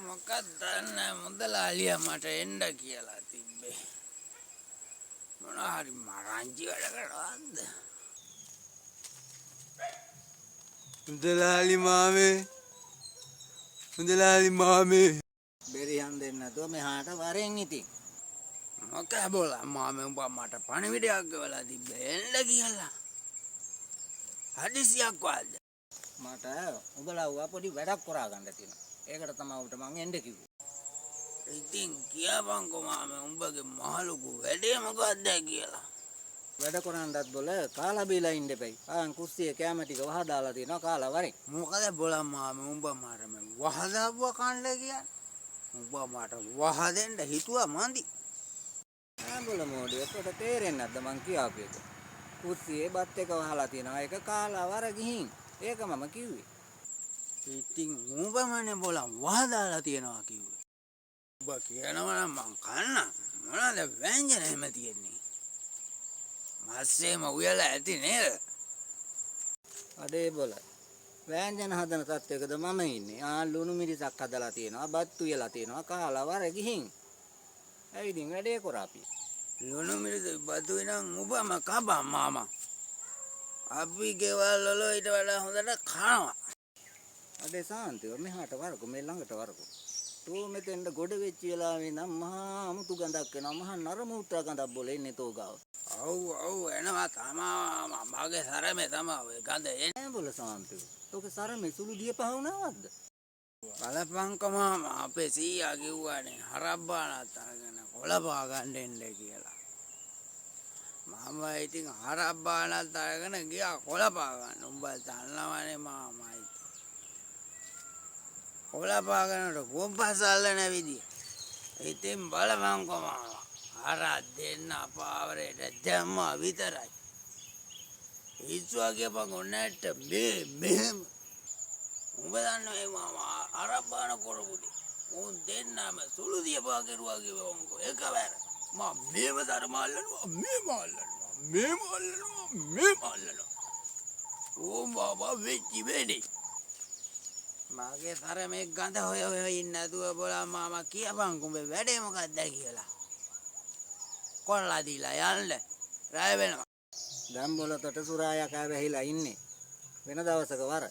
මොකක්ද දන්නේ මුදලාලියා මට එන්න කියලා තිබ්බේ. මොනවා හරි මරංචි වැඩ කරනවද? මුදලාලි මාමේ බෙරියන් දෙන්න නැතුව මෙහාට වරෙන් ඉතින්. මොකෑ බෝලා මාමේ උඹ මට පණිවිඩයක් ගෙවලා තිබ්බේ එන්න කියලා. හදිසියක් වල්ද? මට උඹලා වුණා පොඩි වැඩක් කරා ගන්න තියෙනවා. ඒකට තමයි උඹට මං එන්න කිව්වේ. ඉතින් කියපන්කෝ මාමේ උඹගේ මහලුකු වැඩේ මොකක්ද කියලා. වැඩ කරන්නත් බොල කාලා බීලා ඉන්න එපයි. ආන් කුස්සියේ කැම ටික වහදාලා තියෙනවා කාලා වරෙන්. මොකද බෝලා මාමේ උඹ මට මේ වහදාපුව කන්න කියන්නේ? උඹ මට වහ දෙන්න හිතුවා මන්දි. ආඹල මොඩිය ඔතට තේරෙන්නේ නැද්ද මං කියාපු එක? කුස්සියේ බත් එක වහලා තියෙනවා. ඒක කාලා වර ගිහින්. ඒක මම කිව්වේ. ඉතින් උඹමනේ බෝලා වහදාලා තියනවා කිව්වේ. උඹ කියනවා නම් මං කන්න. මොනවාද ව්‍යංජන එහෙම තියෙන්නේ? මස්සේම උයලා ඇති නේද? අඩේ බොල. වෑංජන හදන තත්වයකද මම ඉන්නේ. ලුණු මිරිසක් හදලා තියෙනවා. බත් උයලා තියෙනවා. කාලා වර ගිහින්. ඇවිදින් වැඩේ කරාපි. ලුණු මිරිස බත් වෙනං උඹම කබා මාමා. අපි ගෙවල් වල ඊට වඩා හොඳට කනවා. අඩේ සාන්තිව මෙහාට වරකෝ මේ ළඟට වරකෝ. තෝ මෙතෙන්ද ගොඩ වෙච්ච වෙලාවේ නම් මහා අමුතු ගඳක් එනවා. මහා නරමුත්‍රා ගඳක් බොල එන්නේ තෝ ගාව. ඔව් එනවා තමා මගේ සරමේ තමයි ඔය ගඳ එන්නේ. බොල සාන්තිව. තෝක සරමේ සුළු දිය පහුණාවද්ද? බලපංකම අපේ සීයා කිව්වානේ හරබ්බානත් අරගෙන කොළපා ගන්න එන්න කියලා. මම ඉතින් හරබ්බානත් අරගෙන ගියා කොළපා ගන්න. උඹ දන්නවනේ මාමයි. කොළපා ගන්නට කොම්පස් අල්ලන විදිය. ඉතින් බලපංකෝ මාමා. අර දෙන්න පාවරේට දැම්මා විතරයි. ඉස්සුවා කියපංකෝ නැට්ට මෙහෙම. උඹ දන්නේ මාමා අරබ්බාන කරපුටි. උන් දෙන්නම සුළු දියපා කෙරුවා කිව්වොන්කෝ එකවර. මම මේව ධර්මාල්ලනවා මේම අල්ලනවා. ඕ බබා වෙච්චි වෙන්නේ. මගේ සර මේ ගඳ හොය ඉන්න නැතුව බෝලා මාමා කියපංකෝ උඹේ වැඩේ මොකක්ද කියලා. කොල්ලා දීලා යන්න රැය වෙනවා. දැන් බොල තොට සුරායකා වැහිලා ඉන්නේ. වෙන දවසක වර.